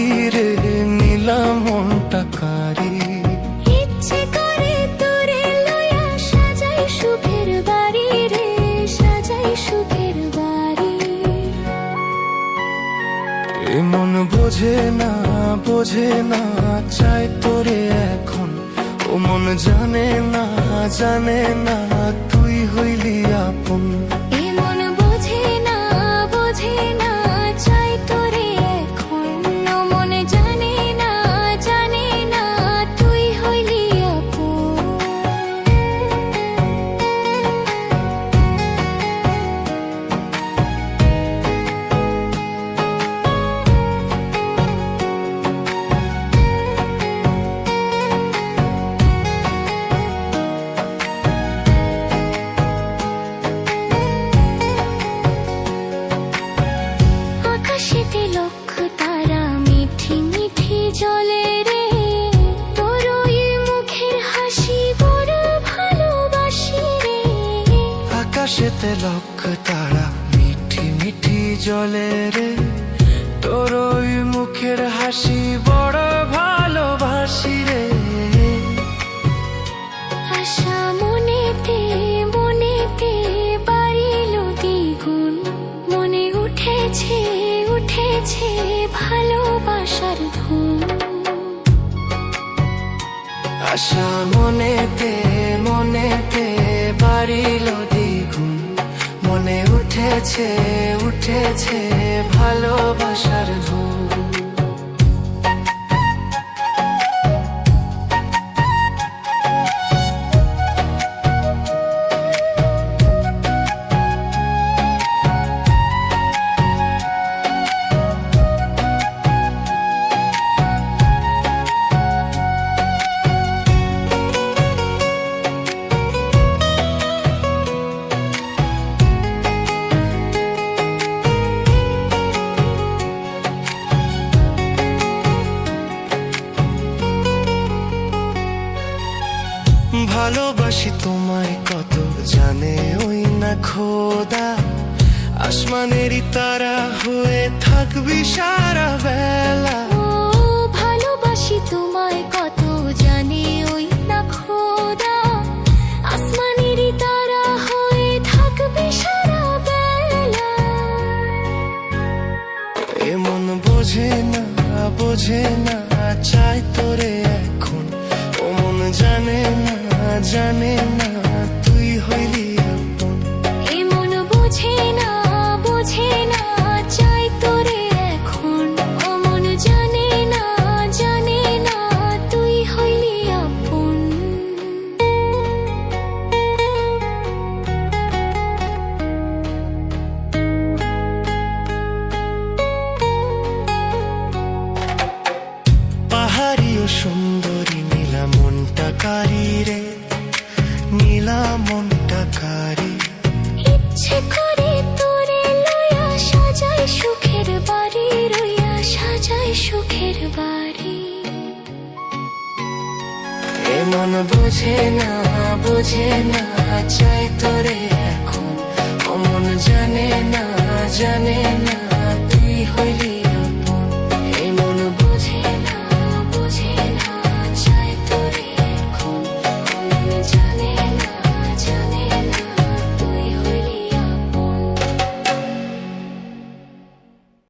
পাখি রে নীলা মনটা কারি। ইচ্ছে করে তোরে লয়া সাজাই সুখের বাড়ি রে, সাজাই সুখের বাড়ি। এ মন বোঝে না বোঝে না চাই তোরে এখন, ও মন জানে না জানে না তুই হইলি আপন। এ মন বোঝে না বোঝে না চাই তোরে এখন, ও মন জানে না জানে না তুই হইলি আপন। আকাশেতে লক্ষ তারা মিঠি মিঠি জলে রে, তোর ওই মুখের হাসি বড় ভালোবাসি রে। আকাশেতে লক্ষ তারা মিঠি মিঠি জলে রে, তোর ওই মুখের হাসি বড় ভালোবাসি রে। আশা মনেতে মনেতে বাড়িল দ্বিগুণ, মনে উঠেছে উঠেছে ভালোবাসার ধুম। আশা মনেতে মনেতে বাড়িল দ্বিগুণ, মনে উঠেছে উঠেছে ভালোবাসার ধুম। ভালোবাসি তোমায় কত জানে ওই না খোদা, আসমানেরই তারা হয়ে থাকবি সারা বেলা। ও ভালোবাসি তোমায় কত জানে ওই না খোদা, আসমানেরই তারা হয়ে থাকবে সারা বেলা। এ মন বোঝে না বোঝে না চাই তোরে এখন, ও মন জানে না জানে না তুই হইলি আপন। এ মন বোঝে না বোঝে না চাই তোরে এখন, ও মন জানে না জানে না তুই হইলি আপন। পাহাড়ি ও সুন্দরী নীলা মনটা কারি রে, নীলা মনটা কারি। ইচ্ছে করে তোরে লয়া সাজাই সুখের বাড়ি রইয়া, সাজাই সুখের বাড়ি। এ মন বোঝে না বোঝে না চাই তোরে এখন, ও মন জানে না জানে